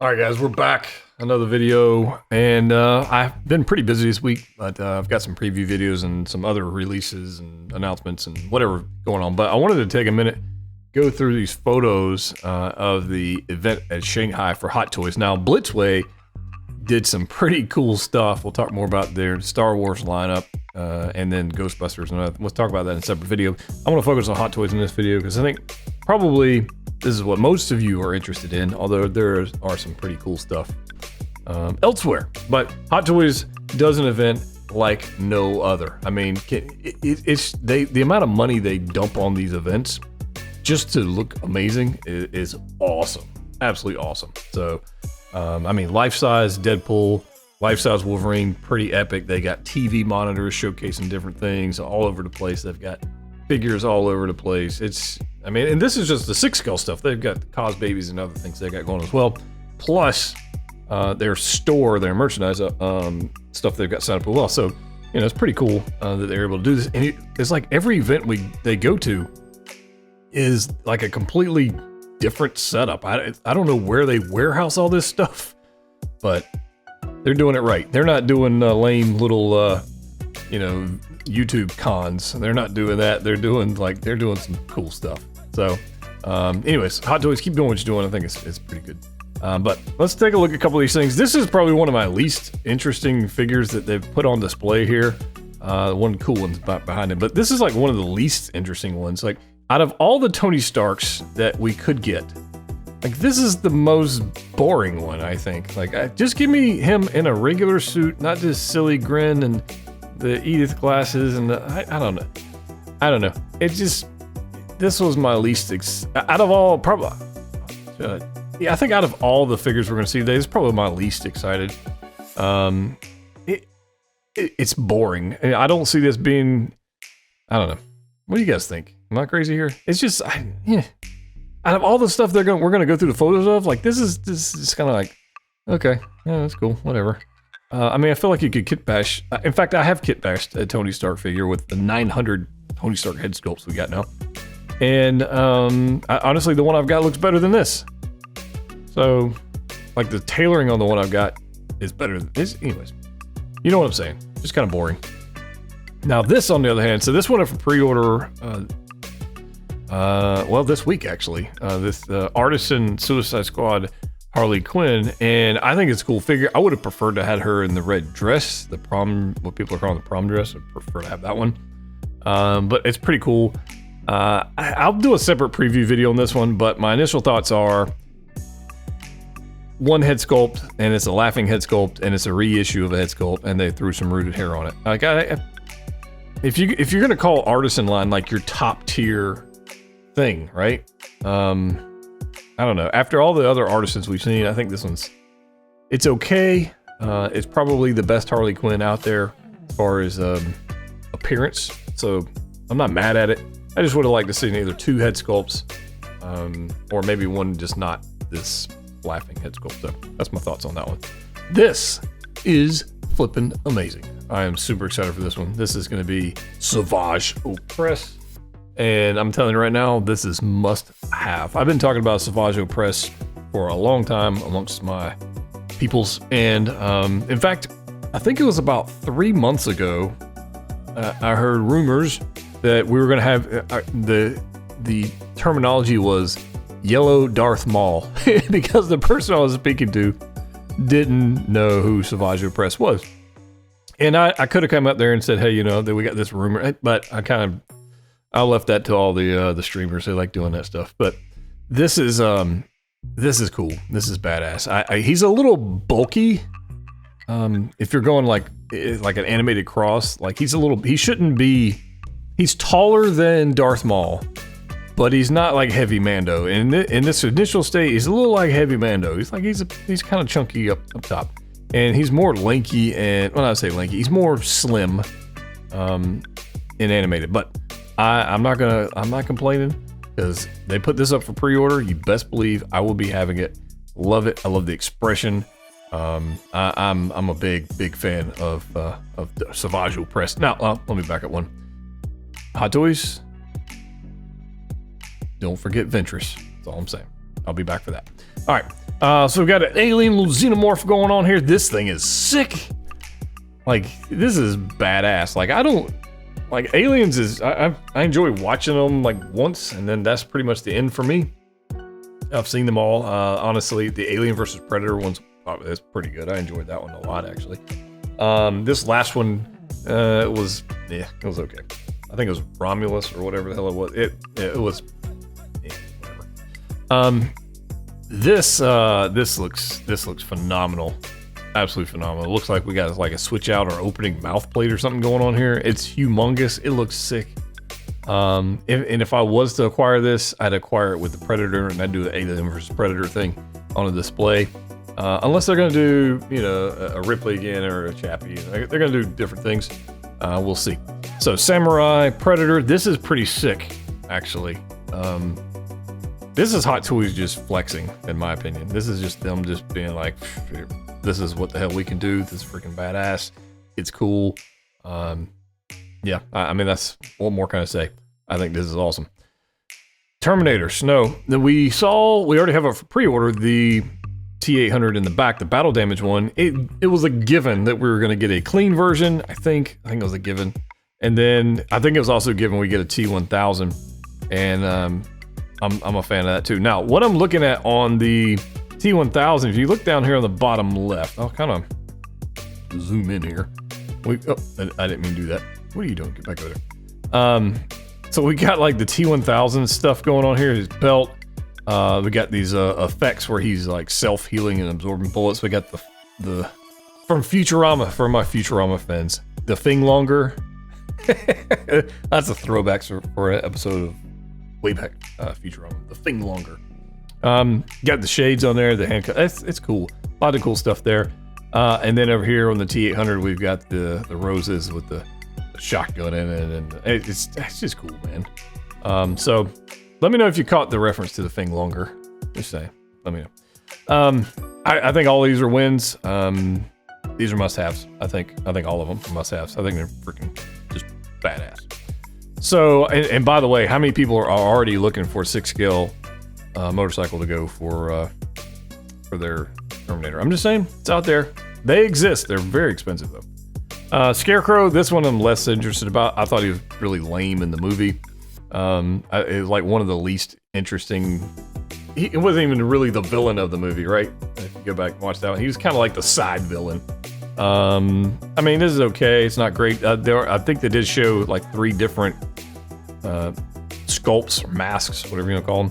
All right, guys, we're back. Another video, and I've been pretty busy this week, but I've got some preview videos and some other releases and announcements and whatever going on. But I wanted to take a minute, go through these photos of the event at Shanghai for Hot Toys. Now, Blitzway did some pretty cool stuff. We'll talk more about their Star Wars lineup and then Ghostbusters, and we'll talk about that in a separate video. I want to focus on Hot Toys in this video because I think probably this is what most of you are interested in, although there are some pretty cool stuff elsewhere. But Hot Toys does an event like no other. I mean, the amount of money they dump on these events just to look amazing is awesome, absolutely awesome. So, I mean, life-size Deadpool, life-size Wolverine, pretty epic. They got TV monitors showcasing different things all over the place. They've got figures all over the place. I mean, and this is just the 6 scale stuff. They've got Cos Babies and other things they got going as well. Plus, their store, their merchandise stuff they've got set up as well. So, you know, it's pretty cool that they're able to do this. And it's like every event they go to is like a completely different setup. I don't know where they warehouse all this stuff, but they're doing it right. They're not doing lame little, you know, YouTube cons. They're not doing that. They're doing some cool stuff. So, anyways, Hot Toys, keep doing what you're doing. I think it's pretty good. But let's take a look at a couple of these things. This is probably one of my least interesting figures that they've put on display here. One cool one's behind it, but this is like one of the least interesting ones. Like, out of all the Tony Starks that we could get, like, this is the most boring one, I think. Like, just give me him in a regular suit, not this silly grin and the Edith glasses and I don't know. I don't know. This was my least out of all, probably. Yeah, I think out of all the figures we're going to see today, this is probably my least excited. It's boring. I don't see this being. I don't know. What do you guys think? Am I crazy here? It's just, yeah. Out of all the stuff we're gonna go through the photos of, like this is kind of like, okay, yeah, that's cool, whatever. I mean, I feel like you could kit bash. In fact, I have kit bashed a Tony Stark figure with the 900 Tony Stark head sculpts we got now, and honestly, the one I've got looks better than this. So, like the tailoring on the one I've got is better than this. Anyways, you know what I'm saying? Just kind of boring. Now this, on the other hand, so this went up for pre-order. Well, this week actually. This Artisan Suicide Squad Harley Quinn, and I think it's a cool figure. I would have preferred to have her in the red dress, the prom, what people are calling the prom dress. I'd prefer to have that one. But it's pretty cool. I'll do a separate preview video on this one, but my initial thoughts are one head sculpt, and it's a laughing head sculpt, and it's a reissue of a head sculpt, and they threw some rooted hair on it. Like, if you're gonna call Artisan line like your top tier thing, right? I don't know. After all the other Artisans we've seen, I think this it's okay. It's probably the best Harley Quinn out there as far as appearance. So I'm not mad at it. I just would have liked to see either 2 head sculpts, or maybe one just not this laughing head sculpt. So that's my thoughts on that one. This is flippin' amazing. I am super excited for this one. This is going to be Savage Opress. And I'm telling you right now, this is must have. I've been talking about Savage Opress for a long time amongst my peoples. And in fact, I think it was about 3 months ago, I heard rumors that we were going to have the terminology was Yellow Darth Maul because the person I was speaking to didn't know who Savage Opress was. And I could have come up there and said, hey, you know, that we got this rumor, but I left that to all the streamers. They like doing that stuff. But this is cool. This is badass. He's a little bulky. If you're going like an animated cross, like he shouldn't be. He's taller than Darth Maul, but he's not like Heavy Mando. And in this initial state, he's a little like Heavy Mando. He's kind of chunky up top, and he's more lanky and when I say lanky, he's more slim, in animated. But I'm not complaining because they put this up for pre-order. You best believe I will be having it. Love it. I love the expression. I'm a big fan of Savage Opress. Now, let me back up one. Hot Toys. Don't forget Ventress. That's all I'm saying. I'll be back for that. All right. So we've got an alien little xenomorph going on here. This thing is sick. Like, this is badass. Like, I don't... Like, aliens is... I enjoy watching them, like, once, and then that's pretty much the end for me. I've seen them all. Honestly, the Alien vs. Predator one's that's pretty good. I enjoyed that one a lot, actually. This last one, it was okay. I think it was Romulus or whatever the hell it was. It was... whatever. This looks phenomenal. Absolutely phenomenal. It looks like we got like a switch out or opening mouth plate or something going on here. It's humongous. It looks sick. If I was to acquire this, I'd acquire it with the Predator, and I'd do the Alien vs. Predator thing on a display. Unless they're gonna do, you know, a Ripley again or a Chappie. They're gonna do different things. We'll see. So Samurai, Predator. This is pretty sick, actually. This is Hot Toys just flexing, in my opinion. This is just them just being like, this is what the hell we can do. This is freaking badass. It's cool. Yeah, I mean, that's what more can I say? I think this is awesome. Terminator, Snow. We already have a pre-order, the T-800 in the back, the battle damage one. It was a given that we were going to get a clean version. I think it was a given. And then I think it was also a given we get a T-1000. And I'm a fan of that too. Now, what I'm looking at on the T-1000, if you look down here on the bottom left, I'll kind of zoom in here. I didn't mean to do that. What are you doing? Get back over there. So we got like the T-1000 stuff going on here. His belt. We got these effects where he's like self-healing and absorbing bullets. We got the from Futurama, for my Futurama fans, the Thing Longer. That's a throwback for an episode of way back Futurama. The Thing Longer. Got the shades on there, the handcuff. It's cool. A lot of cool stuff there. And then over here on the T-800, we've got the roses with the shotgun in it, and it's just cool, man. So let me know if you caught the reference to the Thing Longer. Just saying. Let me know. I think all these are wins. These are must-haves. I think all of them are must-haves. I think they're freaking just badass. So, and by the way, how many people are already looking for a 6-scale motorcycle to go for their Terminator? I'm just saying, it's out there. They exist. They're very expensive though. Scarecrow, this one I'm less interested about. I thought he was really lame in the movie. It was like one of the least interesting. It wasn't even really the villain of the movie, right? If you go back and watch that one, he was kind of like the side villain. I mean, this is okay. It's not great. I think they did show like 3 different sculpts or masks, whatever you want to call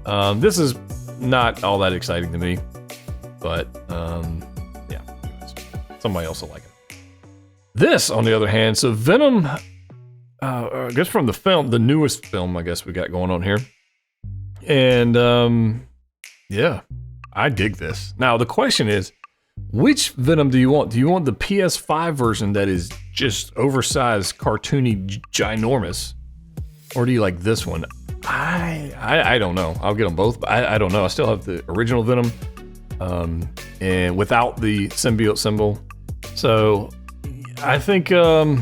them. This is not all that exciting to me, but yeah, somebody else will like it. This, on the other hand, so Venom, I guess from the film, the newest film, I guess we got going on here. And yeah, I dig this. Now, the question is, which Venom do you want? Do you want the PS5 version that is just oversized, cartoony, ginormous? Or do you like this one? I don't know. I'll get them both, but I don't know. I still have the original Venom, and without the symbiote symbol. So I think to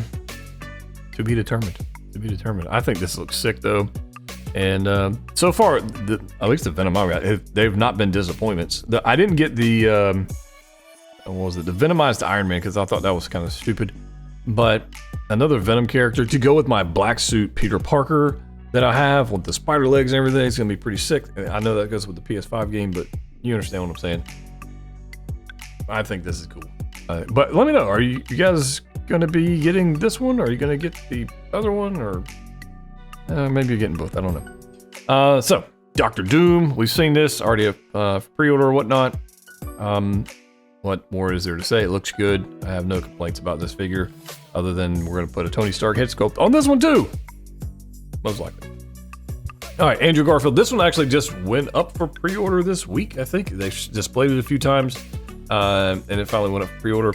be determined. To be determined. I think this looks sick though, and so far, at least the Venom I got, they've not been disappointments. I didn't get the what was it? The Venomized Iron Man, because I thought that was kind of stupid. But another Venom character to go with my black suit Peter Parker that I have with the spider legs and everything. It's gonna be pretty sick. I know that goes with the PS5 game, but you understand what I'm saying. I think this is cool. But let me know, are you guys gonna be getting this one? Or are you gonna get the other one? Or maybe you're getting both, I don't know. So, Doctor Doom, we've seen this, already a pre-order or whatnot. What more is there to say? It looks good. I have no complaints about this figure, other than we're gonna put a Tony Stark head sculpt on this one too. Most likely. All right, Andrew Garfield. This one actually just went up for pre-order this week, I think. They displayed it a few times, and it finally went up for pre-order.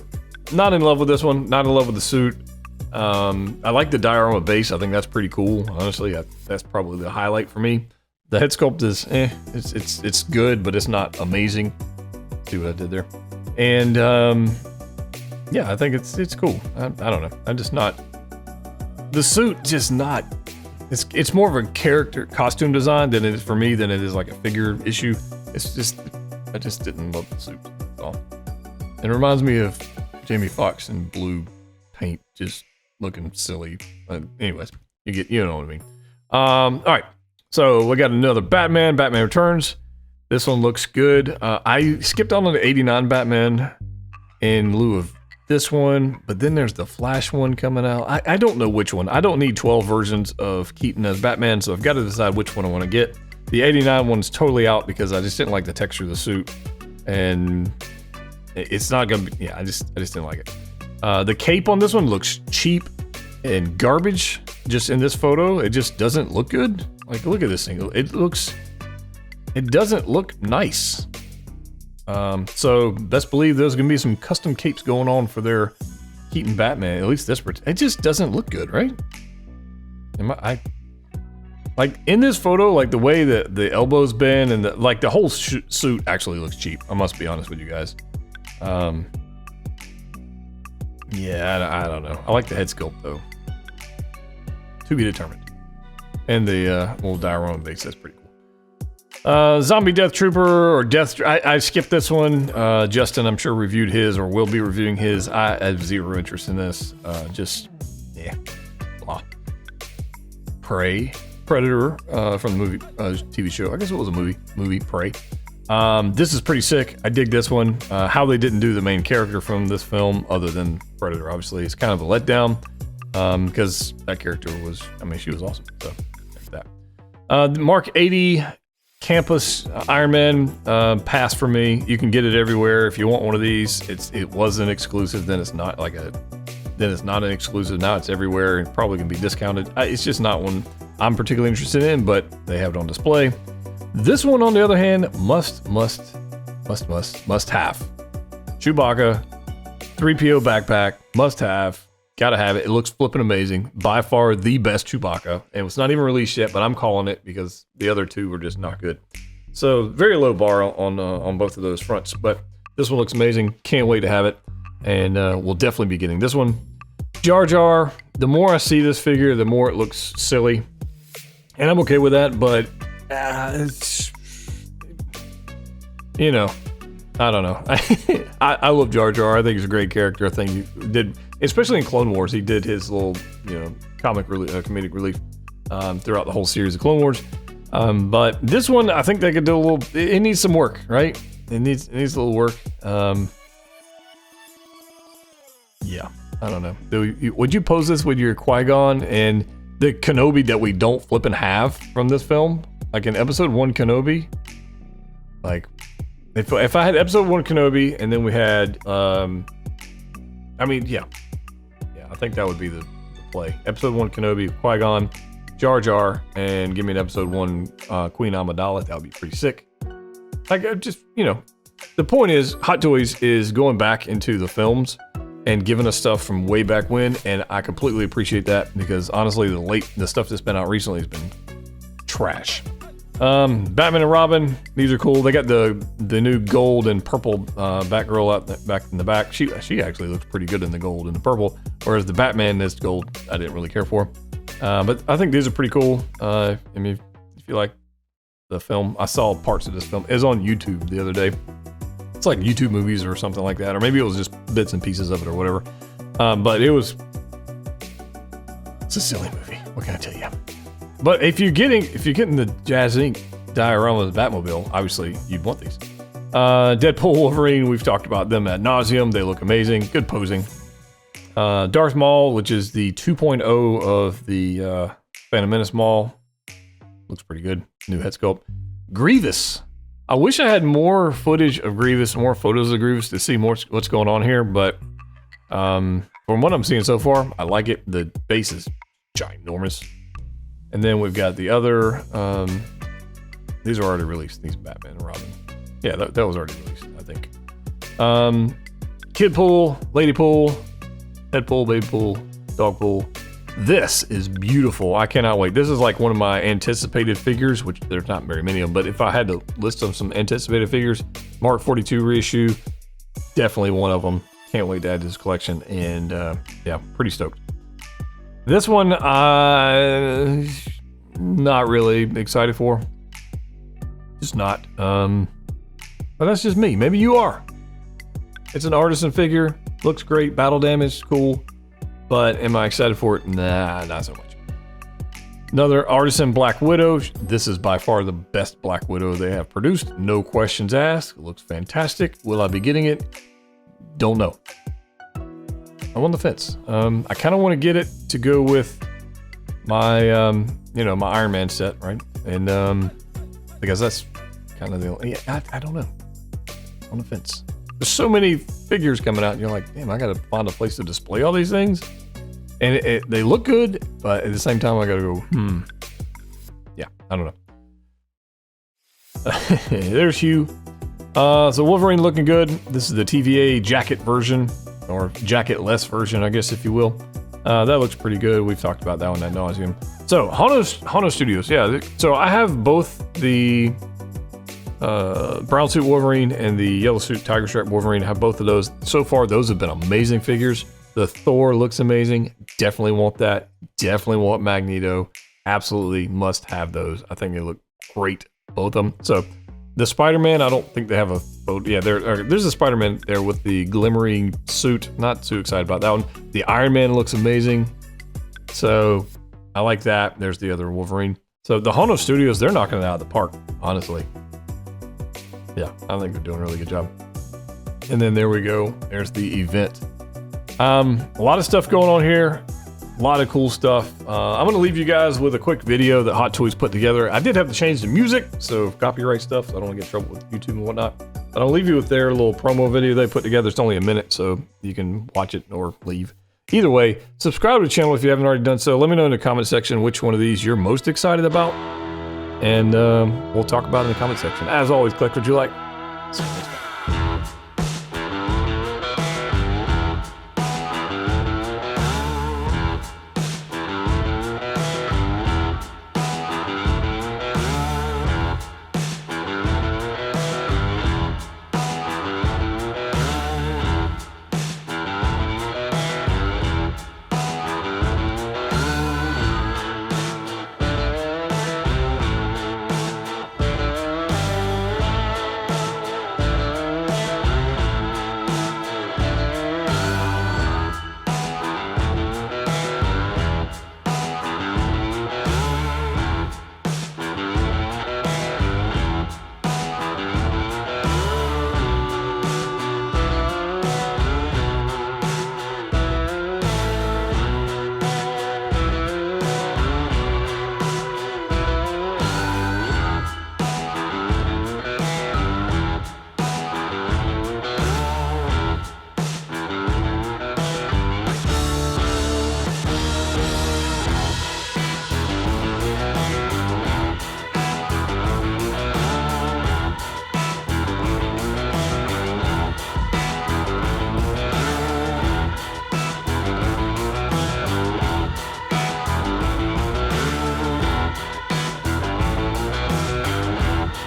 Not in love with this one. Not in love with the suit. I like the diorama base. I think that's pretty cool. Honestly, that's probably the highlight for me. The head sculpt is, it's good, but it's not amazing. See what I did there? And yeah, I think it's cool. I don't know. I'm just not. The suit just not. It's more of a character costume design than it is for me than it is like a figure issue. It's just I just didn't love the suit at all. It reminds me of Jamie Foxx in blue paint, just looking silly. Anyways, you know what I mean. All right, so we got another Batman Returns. This one looks good. I skipped on the 89 Batman in lieu of this one, but then there's the Flash one coming out. I don't know which one. I don't need 12 versions of Keaton as Batman, so I've got to decide which one I want to get. The 89 one's totally out because I just didn't like the texture of the suit, and it's not gonna be. Yeah, I just didn't like it. The cape on this one looks cheap and garbage. Just in this photo, it just doesn't look good. Like, look at this thing. It doesn't look nice. So best believe there's gonna be some custom capes going on for their Keaton Batman. At least this, it just doesn't look good, right? Like in this photo, like the way that the elbows bend and the whole suit actually looks cheap. I must be honest with you guys. Yeah, I don't know. I like the head sculpt though. To be determined. And the little diorama base, that's pretty cool. Zombie Death Trooper or I skipped this one. Justin, I'm sure, reviewed his or will be reviewing his. I have zero interest in this. Yeah. Blah. Predator from the movie, TV show. I guess it was a movie, Prey. This is pretty sick. I dig this one. How they didn't do the main character from this film, other than Predator, obviously, is kind of a letdown. Because that character was, she was awesome. So, there's that. The Mark 80 Campus Iron Man pass for me. You can get it everywhere. If you want one of these, it was an exclusive. Then it's not an exclusive. Now it's everywhere and probably can be discounted. It's just not one I'm particularly interested in, but they have it on display. This one, on the other hand, must have. Chewbacca, 3PO backpack, must have. Gotta have it. It looks flipping amazing. By far the best Chewbacca. And it's not even released yet, but I'm calling it because the other two were just not good. So very low bar on both of those fronts. But this one looks amazing. Can't wait to have it. And we'll definitely be getting this one. Jar Jar, the more I see this figure, the more it looks silly. And I'm okay with that, but it's, I don't know. I love Jar Jar. I think he's a great character. I think he did, especially in Clone Wars, he did his little, comedic relief throughout the whole series of Clone Wars. But this one, I think they could do a little. It needs some work, right? It needs a little work. Yeah, I don't know. Would you pose this with your Qui-Gon and the Kenobi that we don't flip and have from this film? Like in Episode 1 Kenobi, like. If I had Episode 1 Kenobi and then we had, I think that would be the play. Episode 1 Kenobi, Qui-Gon, Jar Jar, and give me an Episode 1 Queen Amidala. That would be pretty sick. Like, the point is, Hot Toys is going back into the films and giving us stuff from way back when, and I completely appreciate that because honestly, the stuff that's been out recently has been trash. Batman and Robin, these are cool. They got the new gold and purple Batgirl back in the back. She actually looks pretty good in the gold and the purple, whereas the Batman that's gold I didn't really care for. But I think these are pretty cool. If you like the film, I saw parts of this film. It was on YouTube the other day. It's like YouTube movies or something like that, or maybe it was just bits and pieces of it or whatever. But it's a silly movie. What can I tell you? But if you're getting the Jazz Inc. diorama of the Batmobile, obviously you'd want these. Deadpool, Wolverine, we've talked about them ad nauseum. They look amazing, good posing. Darth Maul, which is the 2.0 of the Phantom Menace Maul, looks pretty good. New head sculpt. Grievous. I wish I had more footage of Grievous, more photos of Grievous to see more what's going on here, but from what I'm seeing so far, I like it. The base is ginormous. And then we've got the other, these are already released, these Batman and Robin. Yeah, that was already released, I think. Kid Pool, Lady Pool, Head Pool, Baby Pool, Dog Pool. This is beautiful. I cannot wait. This is like one of my anticipated figures, which there's not very many of them, but if I had to list some anticipated figures, Mark 42 reissue, definitely one of them. Can't wait to add to this collection, and yeah, pretty stoked. This one, not really excited for. Just not. But that's just me. Maybe you are. It's an artisan figure. Looks great. Battle damage, cool. But am I excited for it? Nah, not so much. Another artisan Black Widow. This is by far the best Black Widow they have produced. No questions asked. Looks fantastic. Will I be getting it? Don't know. I'm on the fence. I kind of want to get it to go with my, my Iron Man set, right? And because that's kind of the only, I don't know. On the fence. There's so many figures coming out, and you're like, damn, I gotta find a place to display all these things. And they look good, but at the same time, I gotta go, yeah, I don't know. There's Hugh. So Wolverine looking good. This is the TVA jacket version, or jacket-less version, I guess, if you will. That looks pretty good. We've talked about that one ad nauseum. So Hano Studios, yeah. So I have both the brown suit Wolverine and the yellow suit Tiger Stripe Wolverine. I have both of those. So far, those have been amazing figures. The Thor looks amazing. Definitely want that. Definitely want Magneto. Absolutely must have those. I think they look great, both of them. So the Spider-Man, I don't think they have a photo. Yeah, there's a Spider-Man there with the glimmering suit. Not too excited about that one. The Iron Man looks amazing. So I like that. There's the other Wolverine. So the Hano Studios, they're knocking it out of the park, honestly. Yeah, I think they're doing a really good job. And then there we go. There's the event. A lot of stuff going on here. A lot of cool stuff. I'm going to leave you guys with a quick video that Hot Toys put together. I did have to change the music, so copyright stuff, so I don't want to get in trouble with YouTube and whatnot. But I'll leave you with their little promo video they put together. It's only a minute, so you can watch it or leave. Either way, subscribe to the channel if you haven't already done so. Let me know in the comment section which one of these you're most excited about. And we'll talk about it in the comment section. As always, collect what you like. See you next time.